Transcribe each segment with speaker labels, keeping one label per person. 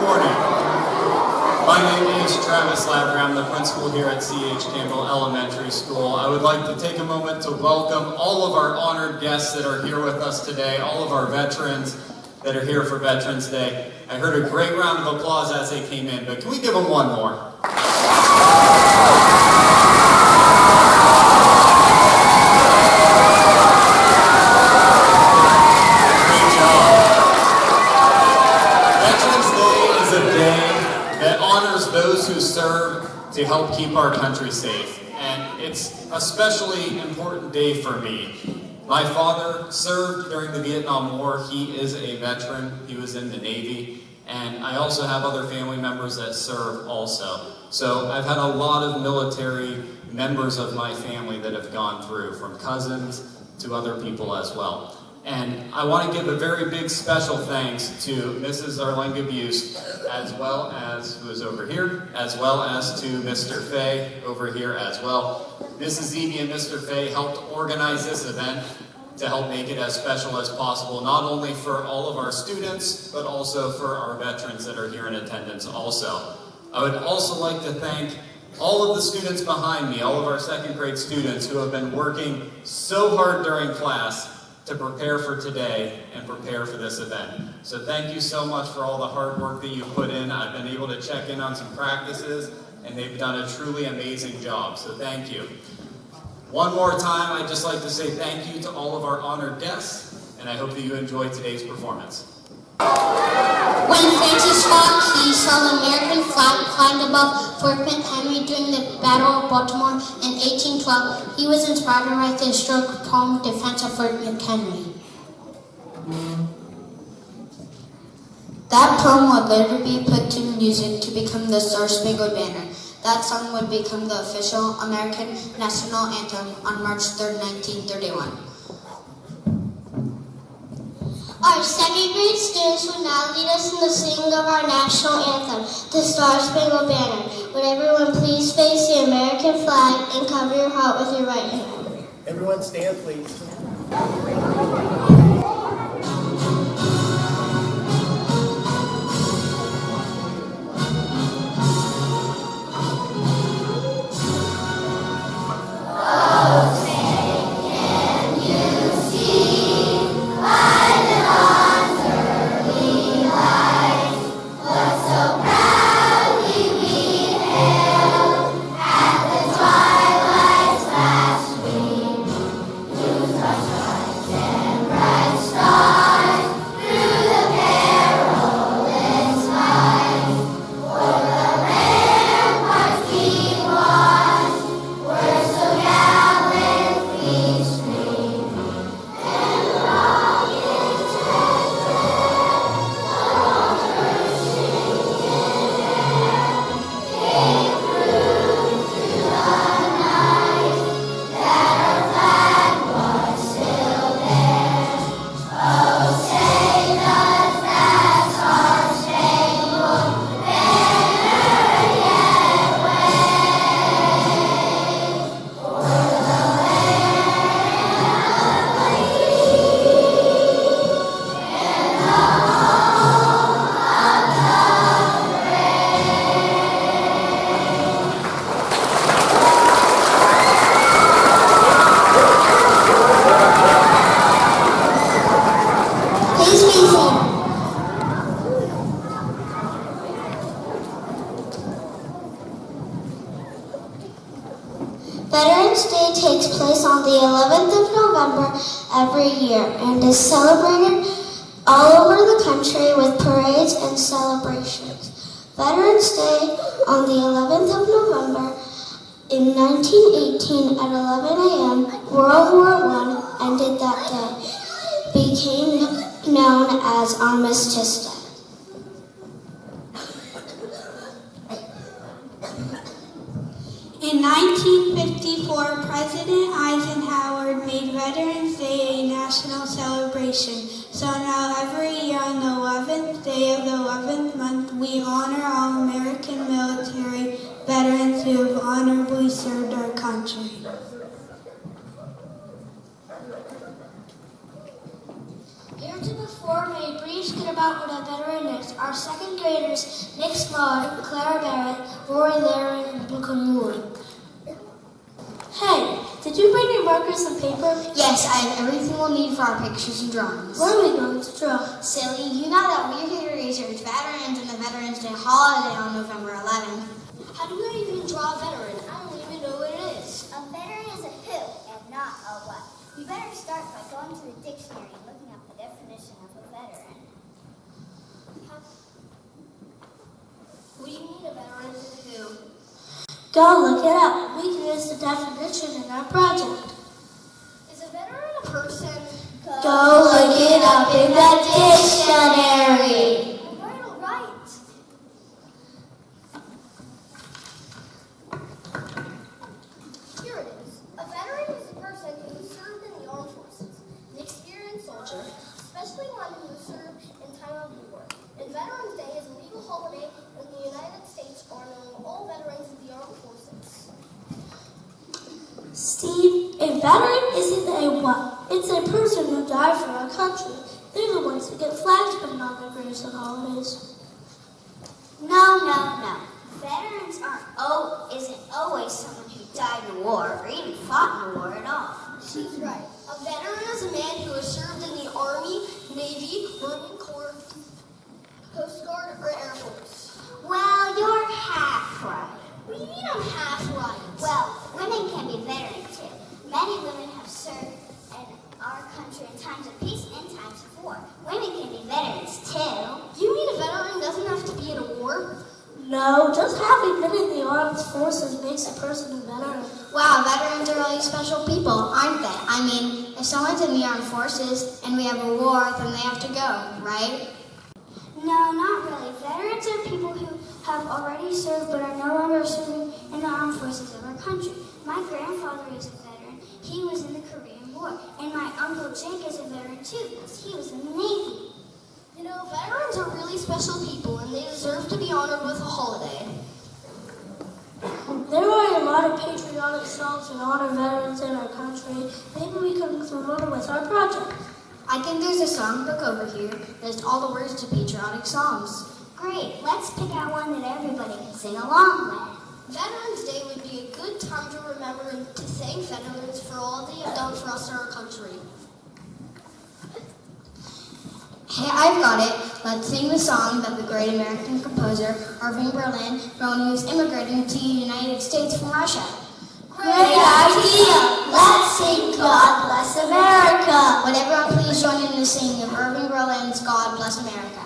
Speaker 1: My name is Travis Lavry. I'm the principal here at CH Campbell Elementary School. I would like to take a moment to welcome all of our honored guests that are here with us today, all of our veterans that are here for Veterans Day. I heard a great round of applause as they came in, but can we give them one more? Great job. Veterans Day is a day that honors those who serve to help keep our country safe. And it's a especially important day for me. My father served during the Vietnam War. He is a veteran. He was in the Navy. And I also have other family members that serve also. So I've had a lot of military members of my family that have gone through, from cousins to other people as well. And I want to give a very big special thanks to Mrs. Arlenga Buse, as well as, who is over here, as well as to Mr. Fay over here as well. Mrs. Evie and Mr. Fay helped organize this event to help make it as special as possible, not only for all of our students, but also for our veterans that are here in attendance also. I would also like to thank all of the students behind me, all of our second grade students who have been working so hard during class to prepare for today and prepare for this event. So thank you so much for all the hard work that you put in. I've been able to check in on some practices, and they've done a truly amazing job, so thank you. One more time, I'd just like to say thank you to all of our honored guests, and I hope that you enjoyed today's performance.
Speaker 2: When Francis Scott Key saw the American flag flying above Fort McHenry during the Battle of Baltimore in 1812, he was inspired to write the historic poem Defense of Fort McHenry. That poem would later be put to music to become the Star-Spangled Banner. That song would become the official American national anthem on March 3, 1931. Our second grade students will now lead us in the singing of our national anthem, the Star-Spangled Banner. Would everyone please face the American flag and cover your heart with your right hand?
Speaker 3: Everyone stand, please.
Speaker 2: Veterans Day takes place on the 11th of November every year and is celebrated all over the country with parades and celebrations. Veterans Day on the 11th of November in 1918 at 11 a.m., World War I ended that day, became known as Armistice Day.
Speaker 4: In 1954, President Eisenhower made Veterans Day a national celebration. So now every year on the 11th day of the 11th month, we honor all American military veterans who have honorably served our country.
Speaker 2: Here scripted before made a brief skit about what a veteran is. Our second graders, Nick Smaud, Clara Barrett, Rory Laren, and Brooklyn Moore. Hey, did you bring your markers and paper?
Speaker 3: Yes, I have everything we'll need for our pictures and drawings.
Speaker 2: What are we going to draw?
Speaker 3: Silly, you know that we're here to research veterans and the Veterans Day holiday on November 11th.
Speaker 2: How do I even draw a veteran? I don't even know what it is.
Speaker 5: A veteran is a who and not a what. You better start by going to the dictionary and looking up the definition of a veteran.
Speaker 2: What do you mean a veteran is a who?
Speaker 4: Go look it up. We can use the definition in our project.
Speaker 2: Is a veteran a person?
Speaker 4: Go look it up in the dictionary.
Speaker 2: All right. Here it is. A veteran is a person who served in the armed forces, an experienced soldier, especially one who served in time of war. And Veterans Day is a legal holiday in the United States honoring all veterans of the armed forces.
Speaker 4: Steve, a veteran isn't a what? It's a person who died for our country. They're the ones who get flags put on their graves on holidays.
Speaker 5: No. Veterans isn't always someone who died in a war or even fought in a war at all.
Speaker 2: She's right. A veteran is a man who has served in the Army, Navy, Marine Corps, Coast Guard, or Air Force.
Speaker 5: Well, you're half right.
Speaker 2: What do you mean I'm half right?
Speaker 5: Well, women can be veterans too. Many women have served in our country in times of peace and times of war. Women can be veterans too.
Speaker 2: You mean a veteran doesn't have to be in a war?
Speaker 4: No, just having been in the armed forces makes a person a veteran.
Speaker 3: Wow, veterans are really special people, aren't they? I mean, if someone's in the armed forces and we have a war, then they have to go, right?
Speaker 2: No, not really. Veterans are people who have already served but are no longer serving in the armed forces of our country. My grandfather is a veteran. He was in the Korean War. And my Uncle Jake is a veteran too, because he was in the Navy. You know, veterans are really special people, and they deserve to be honored with a holiday.
Speaker 4: There are a lot of patriotic songs in honor of veterans in our country. Maybe we could include one with our project.
Speaker 3: I think there's a song book over here that has all the words to patriotic songs.
Speaker 5: Great, let's pick out one that everybody can sing along with.
Speaker 2: Veterans Day would be a good time to remember and to thank veterans for all they have done for us in our country.
Speaker 3: Hey, I've got it. Let's sing the song that the great American composer Irving Berlin wrote when he was immigrating to the United States from Russia.
Speaker 4: Great idea! Let's sing God Bless America!
Speaker 3: Would everyone please join in the singing of Irving Berlin's God Bless America?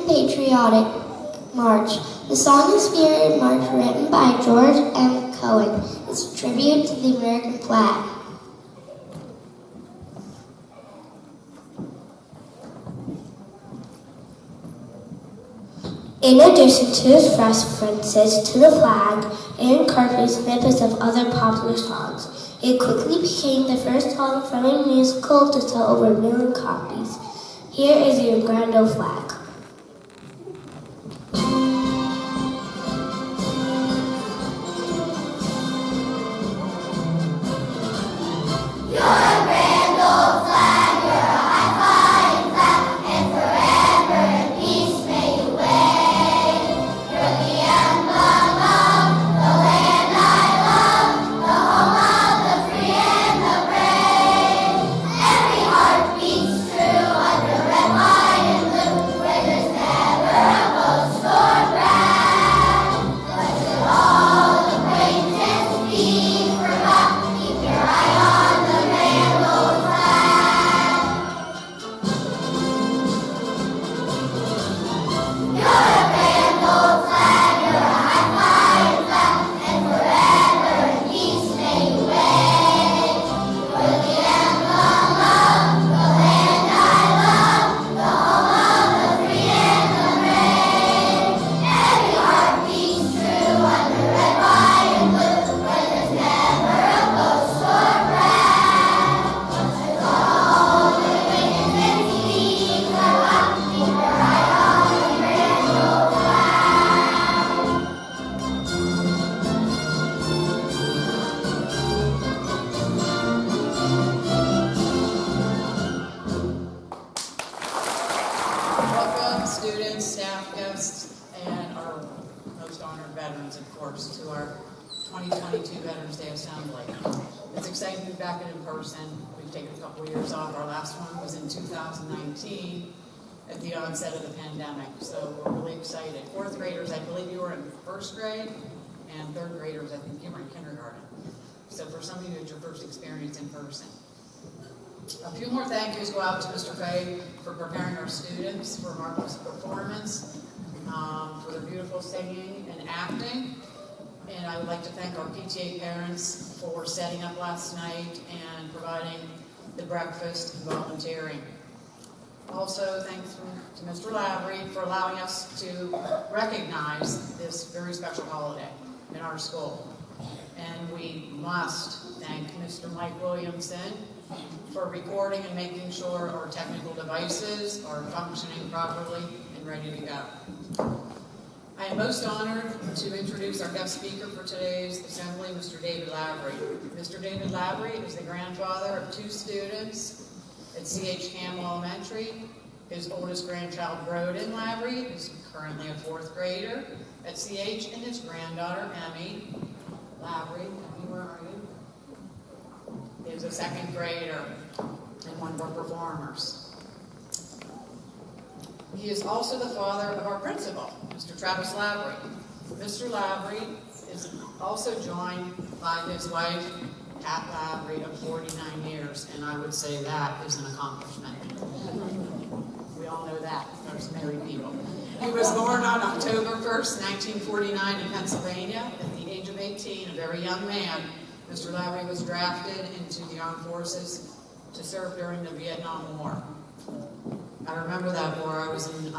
Speaker 2: Patriotic March. The song is Spirit March, written by George M. Cohen. It's a tribute to the American flag. In addition to his references to the flag, Aaron carved snippets of other popular songs. It quickly became the first song from a musical to sell over 1 million copies. Here is your Grand Old Flag.
Speaker 6: Students, staff, guests, and our most honored veterans, of course, to our 2022 Veterans Day Assembly. It's exciting to be back in person. We've taken a couple of years off. Our last one was in 2019 at the onset of the pandemic, so we're really excited. Fourth graders, I believe you were in first grade, and third graders, I think you were in kindergarten. So for some of you, it's your first experience in person. A few more thank yous go out to Mr. Fay for preparing our students for marvelous performance, for their beautiful singing and acting. And I would like to thank our PTA parents for setting up last night and providing the breakfast and volunteering. Also, thanks to Mr. Lavery for allowing us to recognize this very special holiday in our school. And we must thank Mr. Mike Williamson for recording and making sure our technical devices are functioning properly and ready to go. I am most honored to introduce our guest speaker for today's assembly, Mr. David Lavery. Mr. David Lavery is the grandfather of 2 students at CH Campbell Elementary. His oldest grandchild, Broden Lavery, is currently a 4th grader at CH, and his granddaughter, Emmy Lavery, Emmy, where are you? Is a 2nd grader and one of our performers. He is also the father of our principal, Mr. Travis Lavery. Mr. Lavery is also joined by his wife, Pat Lavery, of 49 years, and I would say that is an accomplishment. We all know that, there's married people. He was born on October 1st, 1949 in Pennsylvania. At the age of 18, a very young man, Mr. Lavery was drafted into the armed forces to serve during the Vietnam War. I remember that war. I was in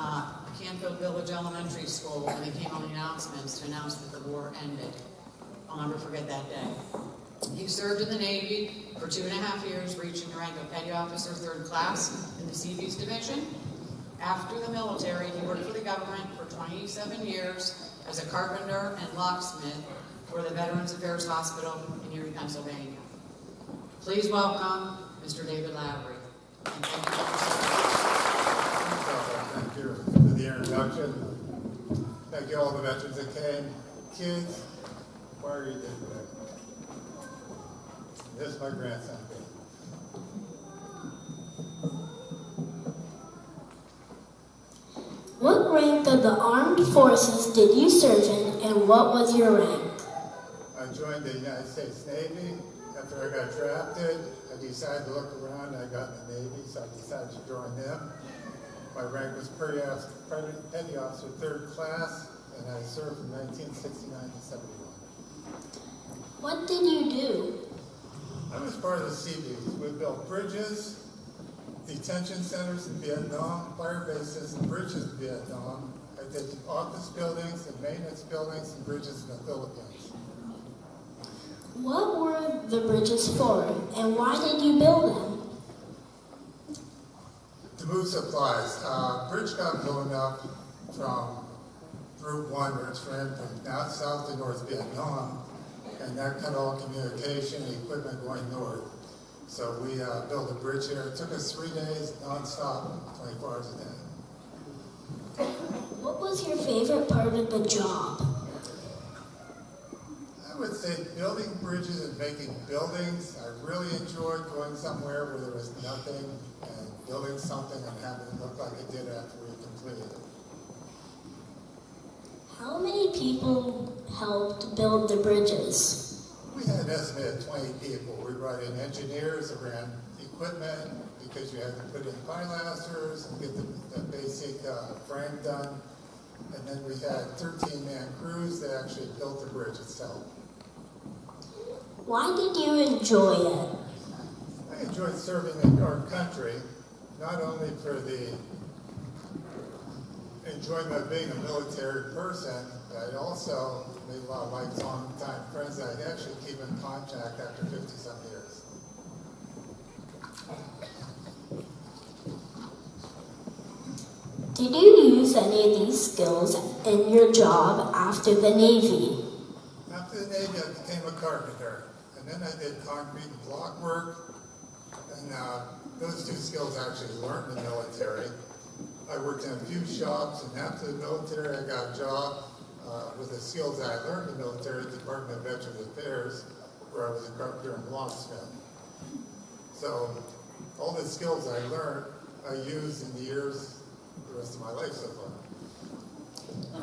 Speaker 6: Canfield Village Elementary School when they came on the announcements to announce that the war ended. I'll never forget that day. He served in the Navy for 2.5 years, reaching the rank of Petty Officer 3rd Class in the Seabees Division. After the military, he worked for the government for 27 years as a carpenter and locksmith for the Veterans Affairs Hospital in Erie, Pennsylvania. Please welcome Mr. David Lavery.
Speaker 7: Thank you for the introduction. Thank you all the veterans that came. Kids, why are you here today? This is my grandson.
Speaker 2: What rank of the armed forces did you serve in, and what was your rank?
Speaker 7: I joined the United States Navy. After I got drafted, I decided to look around, and I got in the Navy, so I decided to join them. My rank was Petty Officer 3rd Class, and I served from 1969 to 71.
Speaker 2: What did you do?
Speaker 7: I was part of the Seabees. We built bridges, detention centers in Vietnam, fire bases and bridges in Vietnam. I I did office buildings and maintenance buildings and bridges in the Philippines.
Speaker 2: What were the bridges for, and why did you build them?
Speaker 7: To move supplies. Bridge got blown up from Route 1, where it's ran from south to North Vietnam, and that cut all communication and equipment going north. So we built a bridge here. It took us 3 days, non-stop, 24 hours a day.
Speaker 2: What was your favorite part of the job?
Speaker 7: I would say building bridges and making buildings. I really enjoyed going somewhere where there was nothing and building something and having it look like it did after we completed it.
Speaker 2: How many people helped build the bridges?
Speaker 7: We had an estimate of 20 people. We brought in engineers that ran equipment because you had to put in pilasters and get the basic frame done. And then we had 13-man crews that actually built the bridge itself.
Speaker 2: Why did you enjoy it?
Speaker 7: I enjoyed serving in our country, not only for the enjoyment of being a military person, but I also made a lot of lifelong-time friends that I actually keep in contact after 50-some years.
Speaker 2: Did you use any of these skills in your job after the Navy?
Speaker 7: After the Navy, I became a carpenter, and then I did concrete and block work, and those two skills I actually learned in the military. I worked in a few shops, and after the military, I got a job with the skills that I learned in the military at the Department of Veterans Affairs, where I was a carpenter and locksmith. So all the skills I learned, I used in the years, the rest of my life so far.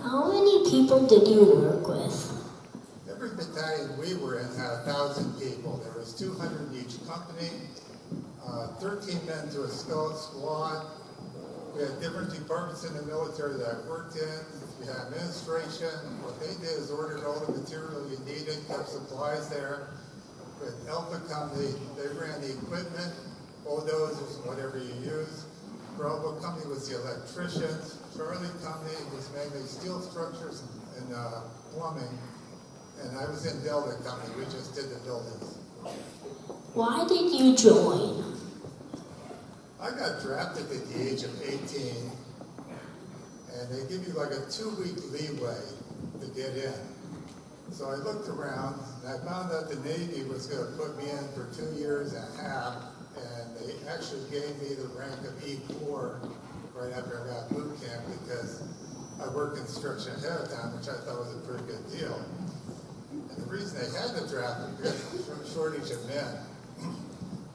Speaker 2: How many people did you work with?
Speaker 7: Every battalion we were in had 1,000 people. There was 200 in each company, 13 men to a squad. We had different departments in the military that I worked in. We had administration. What they did is ordered all the material you needed, kept supplies there. With Alpha Company, they ran the equipment, bulldozers, whatever you use. Bravo Company was the electricians. Charlie Company was mainly steel structures and plumbing. And I was in Delta Company. We just did the buildings.
Speaker 2: Why did you join?
Speaker 7: I got drafted at the age of 18, and they give you like a 2-week leeway to get in. So I looked around, and I found out the Navy was going to put me in for 2 years and a half, and they actually gave me the rank of E4 right after I got boot camp because I worked construction ahead of time, which I thought was a pretty good deal. And the reason they had to draft me because of the shortage of men.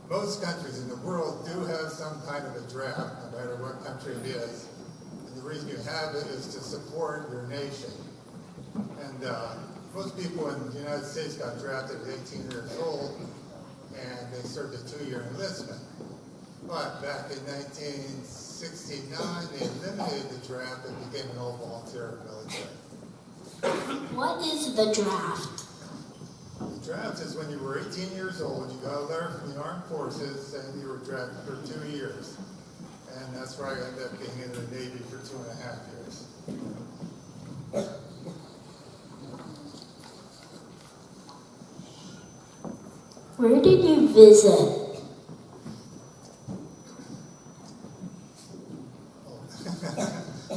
Speaker 7: Most countries in the world do have some kind of a draft, no matter what country it is. And the reason you have it is to support your nation. And most people in the United States got drafted at 18 years old, and they served a 2-year enlistment. But back in 1969, they eliminated the draft and became an all-volunteer military.
Speaker 2: What is the draft?
Speaker 7: The draft is when you were 18 years old, you got a letter from the armed forces saying you were drafted for 2 years. And that's where I ended up being in the Navy for 2.5 years.
Speaker 2: Where did you visit?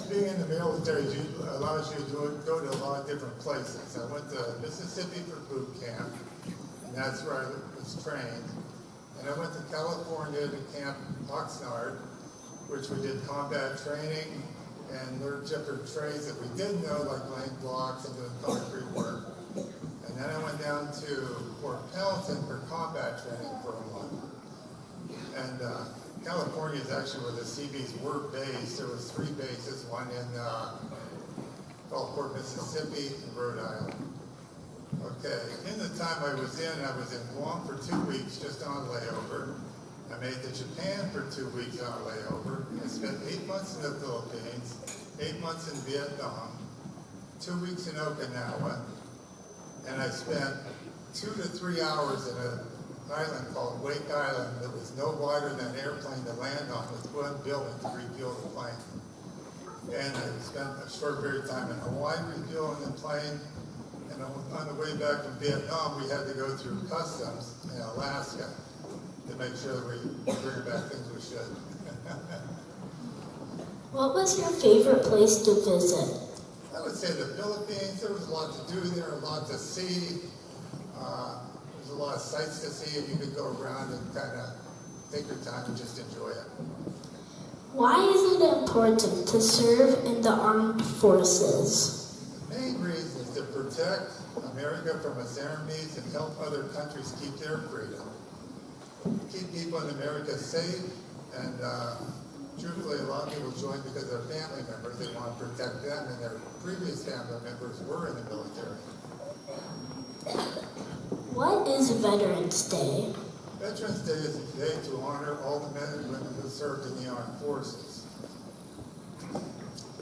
Speaker 7: Being in the military allows you to go to a lot of different places. I went to Mississippi for boot camp, and that's where I was trained. And I went to California to Camp Oxnard, which we did combat training and learned different trades that we didn't know, like laying blocks and doing concrete work. And then I went down to Fort Pendleton for combat training for a month. And California is actually where the Seabees were based. There was 3 bases, one in Gulfport, Mississippi, and Rhode Island. Okay, in the time I was in Guam for 2 weeks just on layover. I made it to Japan for 2 weeks on layover. I spent 8 months in the Philippines, 8 months in Vietnam, 2 weeks in Okinawa, and I spent 2 to 3 hours in an island called Wake Island that was no wider than an airplane to land on with one building to refuel the plane. And I spent a short period of time in Hawaii refueling the plane. And on the way back from Vietnam, we had to go through customs in Alaska to make sure that we bring back things we should.
Speaker 2: What was your favorite place to visit?
Speaker 7: I would say the Philippines. There was a lot to do there, a lot to see. There's a lot of sights to see, and you could go around and kind of take your time and just enjoy it.
Speaker 2: Why is it important to serve in the armed forces?
Speaker 7: The main reason is to protect America from its enemies and help other countries keep their freedom. Keep people in America safe, and truthfully, a lot of people join because they're family members. They want to protect them, and their previous family members were in the military.
Speaker 2: What is Veterans Day?
Speaker 7: Veterans Day is a day to honor all the men and women who served in the armed forces.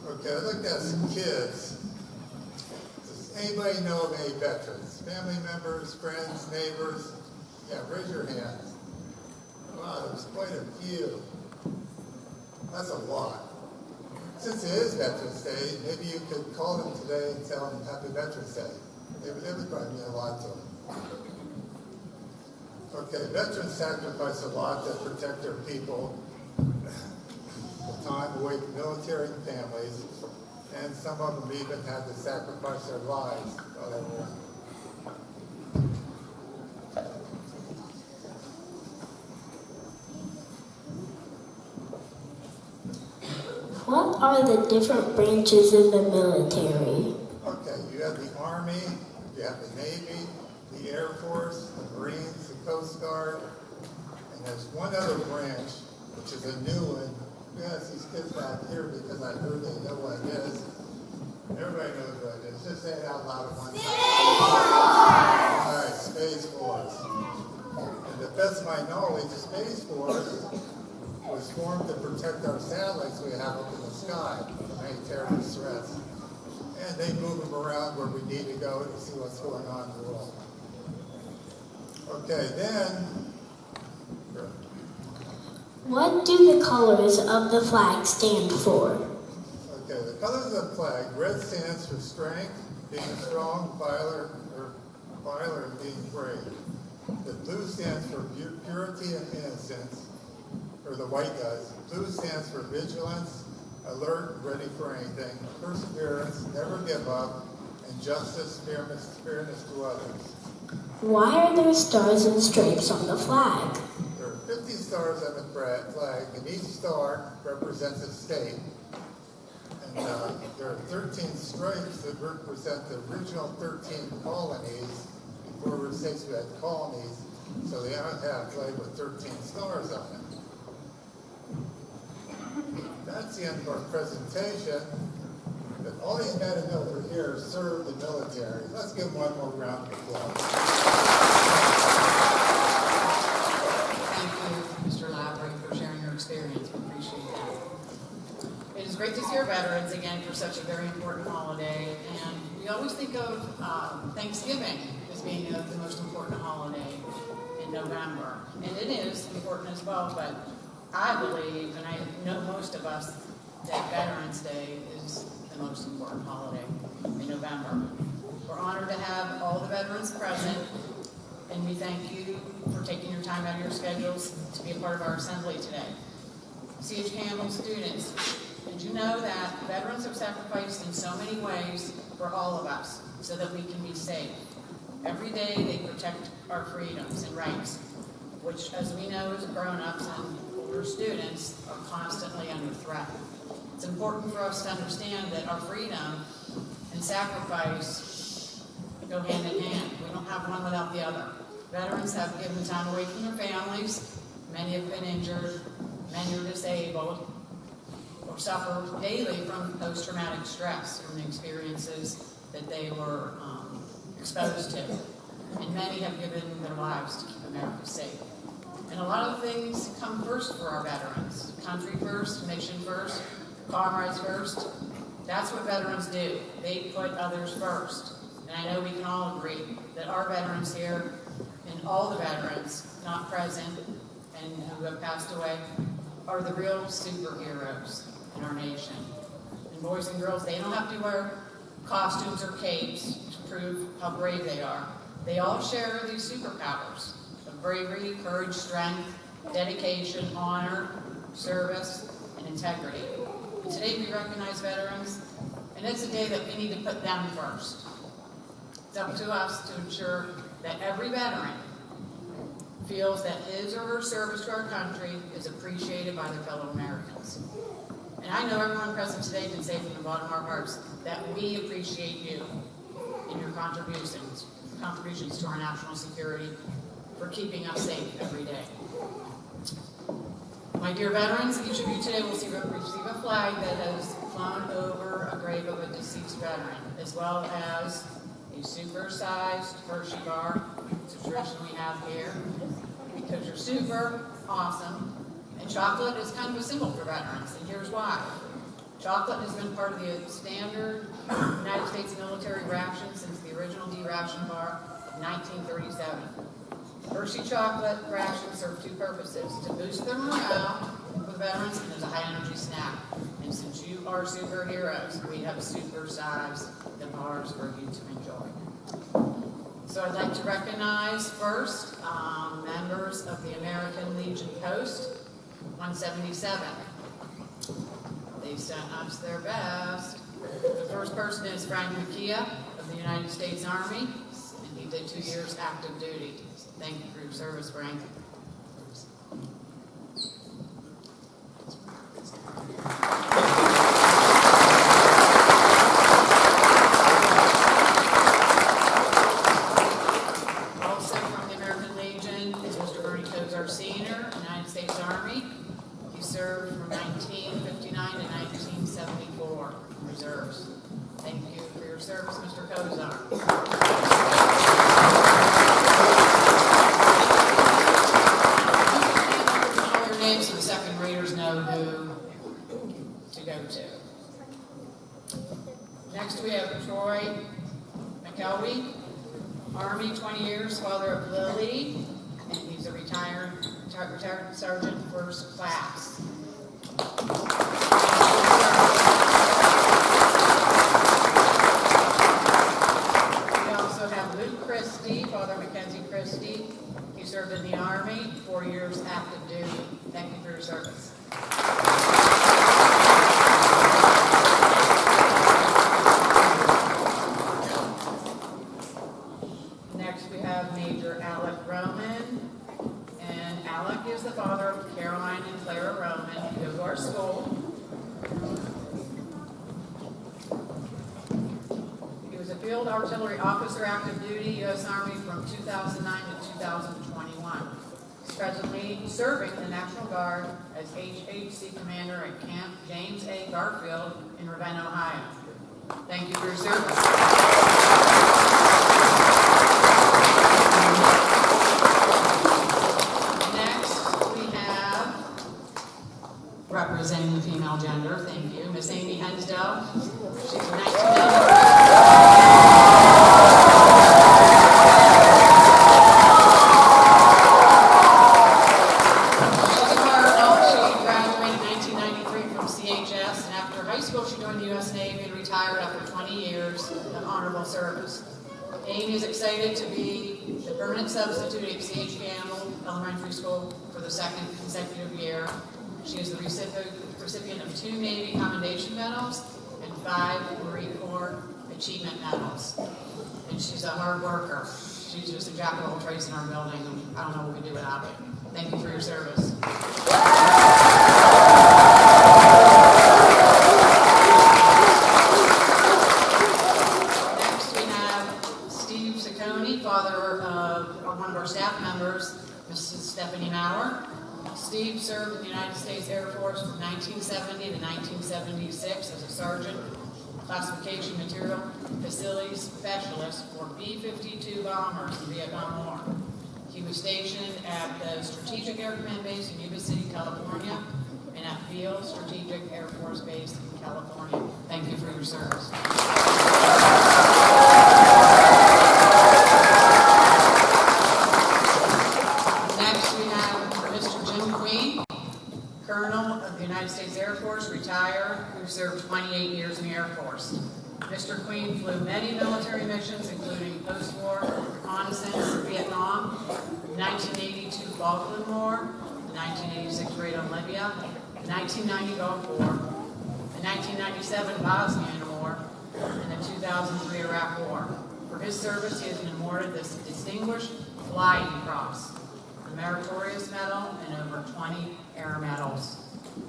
Speaker 7: Okay, I looked at some kids. Does anybody know of any veterans? Family members, friends, neighbors? Yeah, raise your hands. Wow, there's quite a few. That's a lot. Since it is Veterans Day, maybe you could call them today and tell them Happy Veterans Day. It would probably mean a lot to them. Okay, veterans sacrifice a lot to protect their people, the time away from military and families, and some of them even had to sacrifice their lives while they were
Speaker 2: What are the different branches in the military?
Speaker 7: Okay, you have the Army, you have the Navy, the Air Force, the Marines, the Coast Guard, and there's one other branch, which is a new one. Yes, these kids back here because I heard they know what it is. Everybody knows what it is. Just say it out loud at one time. All right, Space Force. And to the best of my knowledge, the Space Force was formed to protect our satellites we have up in the sky from any terrorist threats. And they move them around where we need to go to see what's going on in the world. Okay, then,
Speaker 2: What do the colors of the flag stand for?
Speaker 7: okay, the colors of the flag, red stands for strength, being strong, valor, and being brave. The blue stands for purity and innocence, or the white does. Blue stands for vigilance, alert, ready for anything, perseverance, never give up, and justice, fairness to others.
Speaker 2: Why are there stars and stripes on the flag?
Speaker 7: There are 50 stars on the flag, and each star represents a state. And there are 13 stripes that represent the original 13 colonies. Before we were states, we had colonies, so they have a flag with 13 stars on it. That's the end of our presentation. But all these men and women over here served the military. Let's give them one more round of applause.
Speaker 6: Thank you, Mr. Lavery, for sharing your experience. We appreciate it. It is great to see our veterans again for such a very important holiday. And we always think of Thanksgiving as being the most important holiday in November. And it is important as well, but I believe, and I know most of us, that Veterans Day is the most important holiday in November. We're honored to have all the veterans present, and we thank you for taking your time out of your schedules to be a part of our assembly today. C.H. Campbell students, did you know that veterans have sacrificed in so many ways for all of us so that we can be safe? Every day they protect our freedoms and rights, which, as we know as grown-ups and older students, are constantly under threat. It's important for us to understand that our freedom and sacrifice go hand in hand. We don't have one without the other. Veterans have given time away from their families. Many have been injured. Many are disabled or suffer daily from post-traumatic stress from the experiences that they were exposed to. And many have given their lives to keep America safe. And a lot of things come first for our veterans. Country first, mission first, comrades first. That's what veterans do. They put others first. And I know we can all agree that our veterans here, and all the veterans not present and who have passed away, are the real superheroes in our nation. And And boys and girls, they don't have to wear costumes or capes to prove how brave they are. They all share these superpowers of bravery, courage, strength, dedication, honor, service, and integrity. And today we recognize veterans, and it's a day that we need to put them first. It's up to us to ensure that every veteran feels that his or her service to our country is appreciated by their fellow Americans. And I know everyone present today can say from the bottom of our hearts that we appreciate you in your contributions to our national security, for keeping us safe every day. My dear veterans, each of you today will receive a flag that has flown over a grave of a deceased veteran, as well as a super-sized Hershey bar. It's a tradition we have here, because you're super awesome, and chocolate is kind of a symbol for veterans, and here's why. Chocolate has been part of the standard United States military ration since the original D-ration bar of 1937. Hershey chocolate rations serve two purposes: to boost their morale for the veterans, and as a high-energy snack. And since you are superheroes, we have supersized the bars for you to enjoy. So I'd like to recognize first members of the American Legion Post 177. They've sent us their best. The first person is Frank McKeah of the United States Army, and he did 2 years active duty. Thank you for your service, Frank. Also from the American Legion is Mr. Bernie Kosar Sr., United States Army. He served from 1959 to 1974 in reserves. Thank you for your service, Mr. Kosar. So the second graders know who to go to. Next we have Troy McElwee, Army, 20 years, father of Lily, and he's a retired sergeant, first class. We also have Luke Christie, Father Mackenzie Christie. He served in the Army, 4 years active duty. Thank you for your service. Next we have Major Alec Roman. And Alec is the father of Caroline and Clara Roman, who go to our school. He was a field artillery officer, active duty, U.S. Army from 2009 to 2021. He's presently serving the National Guard as CHC Commander at Camp James A. Garfield in Ravenna, Ohio. Thank you for your service. Next, we have, representing the female gender, thank you, Miss Amy Hensdale. She's a 1993. CHS, and after high school she joined the U.S. Navy and retired after 20 years of honorable service. Amy is excited to be the permanent substitute at C.H. Gamble Elementary School for the second consecutive year. She is the recipient of 2 Navy Commendation Medals and 5 Marine Corps Achievement Medals. And she's a hard worker. She's just a jack of all trades in our building, and I don't know what we'd do without her. Thank you for your service. Father of one of our staff members, Mrs. Stephanie Maurer. Steve served in the United States Air Force from 1970 to 1976 as a sergeant, classification material facilities specialist for B-52 bombers in the Vietnam War. He was stationed at the Strategic Air Command Base in Yuba City, California, and at Field Strategic Air Force Base in California. Thank you for your service. Colonel of the United States Air Force, retired, who served 28 years in the Air Force. Mr. Queen flew many military missions, including post-war reconnaissance in Vietnam, the 1982 Falkland War, the 1986 raid on Libya, the 1990 Gulf War, the 1997 Bosnian War, and the 2003 Iraq War. For his service, he has been awarded the Distinguished Flying Cross, the Meritorious Medal, and over 20 Air Medals.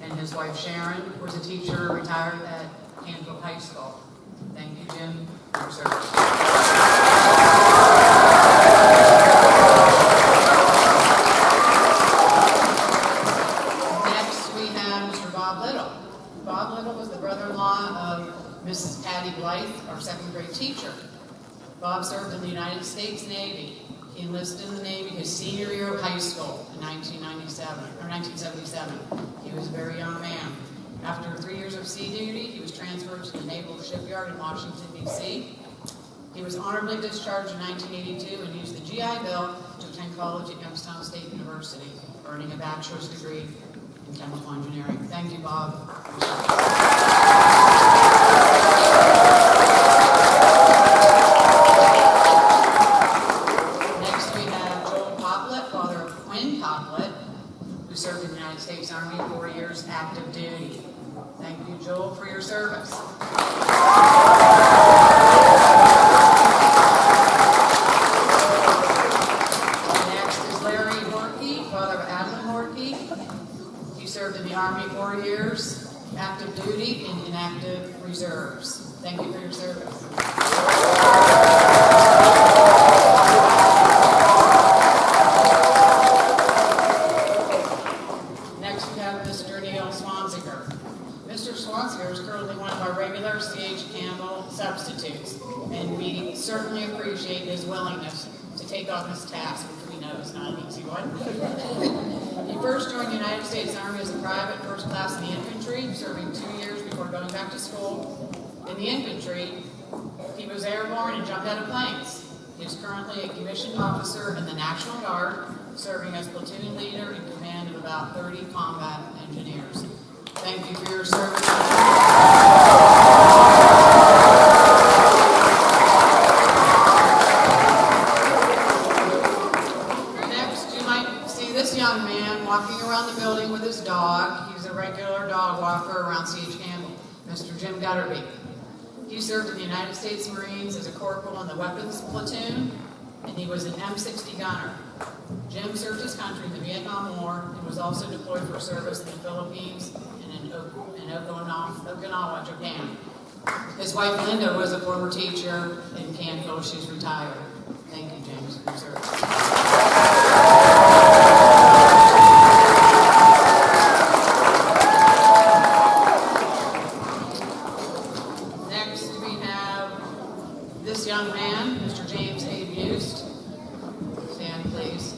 Speaker 6: And his wife Sharon was a teacher, retired at Canfield High School. Thank you, Jim, for your service. Next, we have Mr. Bob Little. Bob Little was the brother-in-law of Mrs. Patty Blythe, our second grade teacher. Bob served in the United States Navy. He enlisted in the Navy his senior year of high school in 1977. He was a very young man. After 3 years of sea duty, he was transferred to the Naval Shipyard in Washington, D.C. He was honorably discharged in 1982 and used the GI Bill to attend college at Youngstown State University, earning a bachelor's degree in chemical engineering. Thank you, Bob. Next, we have Joel Poplet, father of Quinn Poplet, who served in the United States Army 4 years active duty. Thank you, Joel, for your service. Next is Larry Horkey, father of Adeline Horkey. He served in the Army 4 years, active duty and inactive reserves. Thank you for your service. Next, we have Mr. Neil Swanziger. Mr. Swanziger is currently one of our regular C.H. Campbell substitutes, and we certainly appreciate his willingness to take on this task, which we know is not an easy one. He first joined the United States Army as a private, first class in the infantry, serving 2 years before going back to school. In the infantry, he was airborne and jumped out of planes. He is currently a commissioned officer in the National Guard, serving as platoon leader in command of about 30 combat engineers. Thank you for your service. Next, you might see this young man walking around the building with his dog. He's a regular dog walker around C.H. Campbell, Mr. Jim Gutterby. He served in the United States Marines as a corporal in the weapons platoon, and he was an M60 gunner. Jim served his country in the Vietnam War and was also deployed for service in the Philippines and in Okinawa, Japan. His wife Linda was a former teacher in Canfield. She's retired. Thank you, James, for your service. Next, we have this young man, Mr. James A. Bust. Stand, please.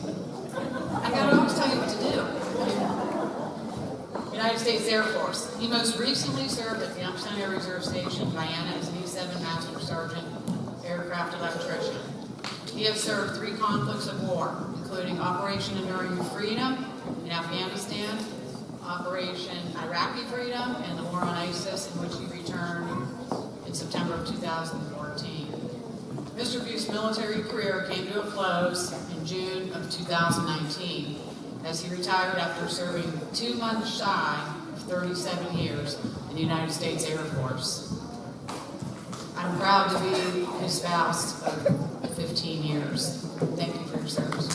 Speaker 6: I gotta always tell you what to do. United States Air Force. He most recently served at the Youngstown Air Reserve Station, Guyana, as an E-7 Master Sergeant Aircraft Electrician. He has served 3 conflicts of war, including Operation Enduring Freedom in Afghanistan, Operation Iraqi Freedom, and the War on ISIS, in which he returned in September of 2014. Mr. Buse's military career came to a close in June of 2019, as he retired after serving 2 months shy of 37 years in the United States Air Force. I'm proud to be his spouse of 15 years. Thank you for your service.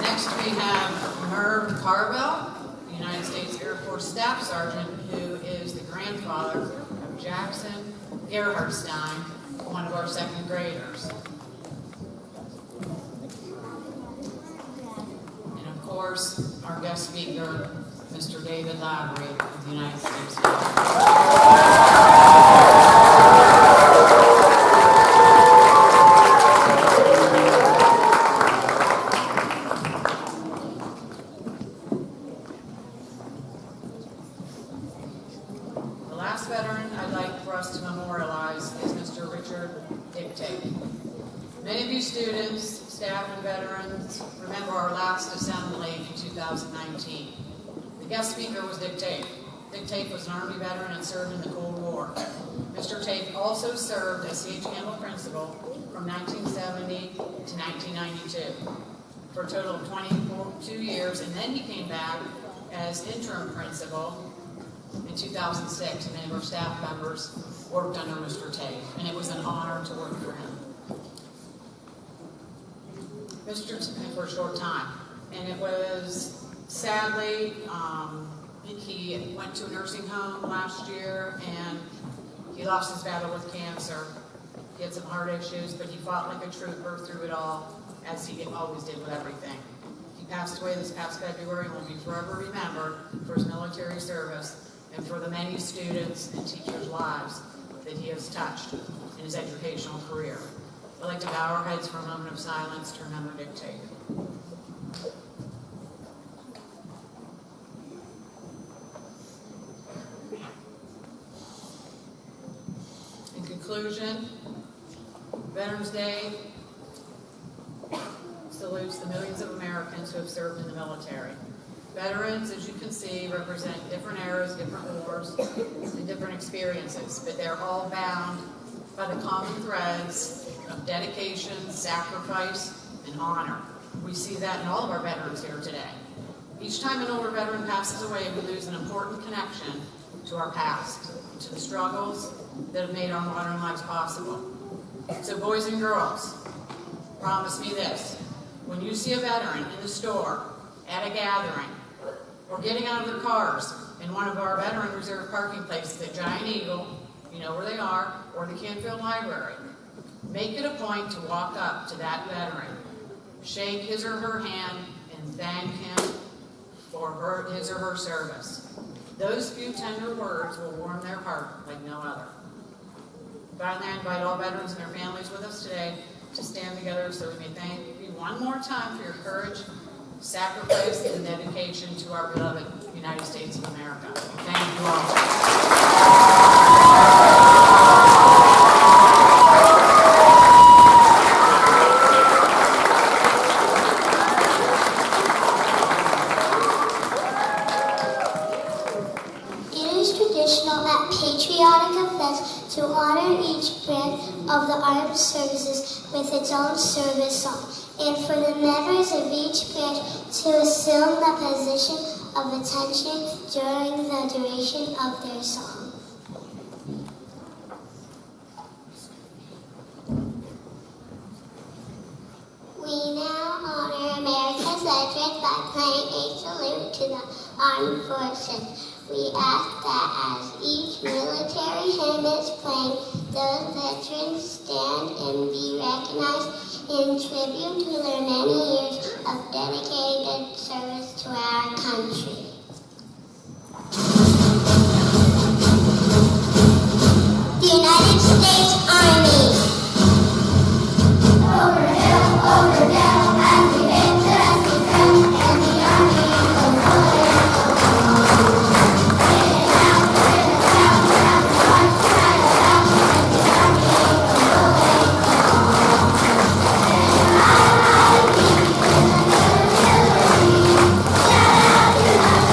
Speaker 6: Next, we have Merv Carvel, United States Air Force Staff Sergeant, who is the grandfather of Jackson Gerhardstein, one of our second graders. And of course, our guest speaker, Mr. David Lowry of the United States. The last veteran I'd like for us to memorialize is Mr. Richard Dictate. Many of you students staff and veterans, remember our last assembly in 2019. The guest speaker was Dick Tape. Dick Tape was an Army veteran and served in the Cold War. Mr. Tape also served as CHC principal from 1970 to 1992 for a total of 22 years, and then he came back as interim principal in 2006, and many of our staff members worked under Mr. Tape, and it was an honor to work for him. For a short time, and it was sadly, he went to a nursing home last year and he lost his battle with cancer. He had some heart issues, but he fought like a trooper through it all, as he always did with everything. He passed away this past February and will be forever remembered for his military service and for the many students and teachers' lives that he has touched in his educational career. I'd like to bow our heads for a moment of silence to remember Dick Tape. In conclusion, Veterans Day salutes the millions of Americans who have served in the military. Veterans, as you can see, represent different eras, different wars, and different experiences, but they're all bound by the common threads of dedication, sacrifice, and honor. We see that in all of our veterans here today. Each time an older veteran passes away, we lose an important connection to our past, to the struggles that have made our modern lives possible. So boys and girls, promise me this. When you see a veteran in the store, at a gathering, or getting out of their cars in one of our veteran reserve parking places at Giant Eagle, you know where they are, or the Canfield Library, make it a point to walk up to that veteran, shake his or her hand, and thank him for his or her service. Those few tender words will warm their heart like no other. Finally, I invite all veterans and their families with us today to stand together so we may thank you one more time for your courage, sacrifice, and dedication to our beloved United States of America. Thank you all.
Speaker 2: To honor each branch of the armed services with its own service song, and for the members of each branch to assume the position of attention during the duration of their song. We now honor America's veterans by playing a salute to the armed forces. We ask that as each military hymn is played, those veterans stand and be recognized in tribute to their many years of dedicated service to our country. The United States Army. Over hill, over dale, and we hit the rescue trail, and the Army goes rolling. Shout out to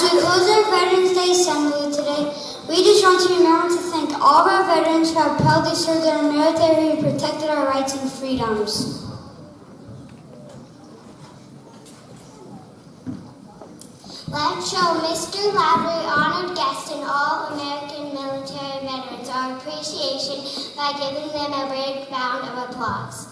Speaker 2: As we close our Veterans Day Assembly today, we just want to remember to thank all of our veterans who have proudly served in our military and protected our rights and freedoms.
Speaker 5: Let's show Mr. Lavery, honored guest, and all American military veterans our appreciation by giving them a big round of applause.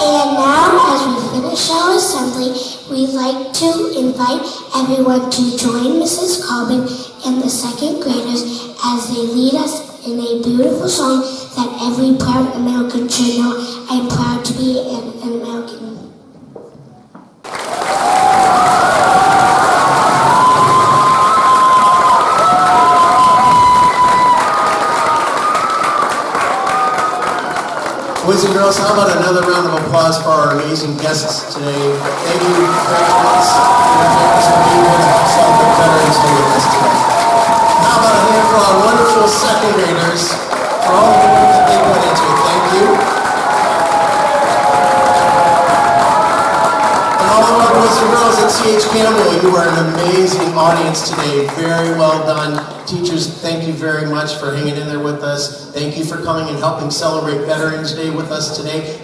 Speaker 2: And now, as we finish our assembly, we'd like to invite everyone to join Mrs. Corbin and the second graders as they lead us in a beautiful song that every proud American should know. I'm proud to be an American.
Speaker 8: Boys and girls, how about another round of applause for our amazing guests today? Thank you very much for your families for being here to help celebrate Veterans Day with us today. How about a hand for our wonderful second graders for all the work that they put into it. Thank you. And all of our boys and girls at CH Campbell, you are an amazing audience today. Very well done. Teachers, thank you very much for hanging in there with us. Thank you for coming and helping celebrate Veterans Day with us today.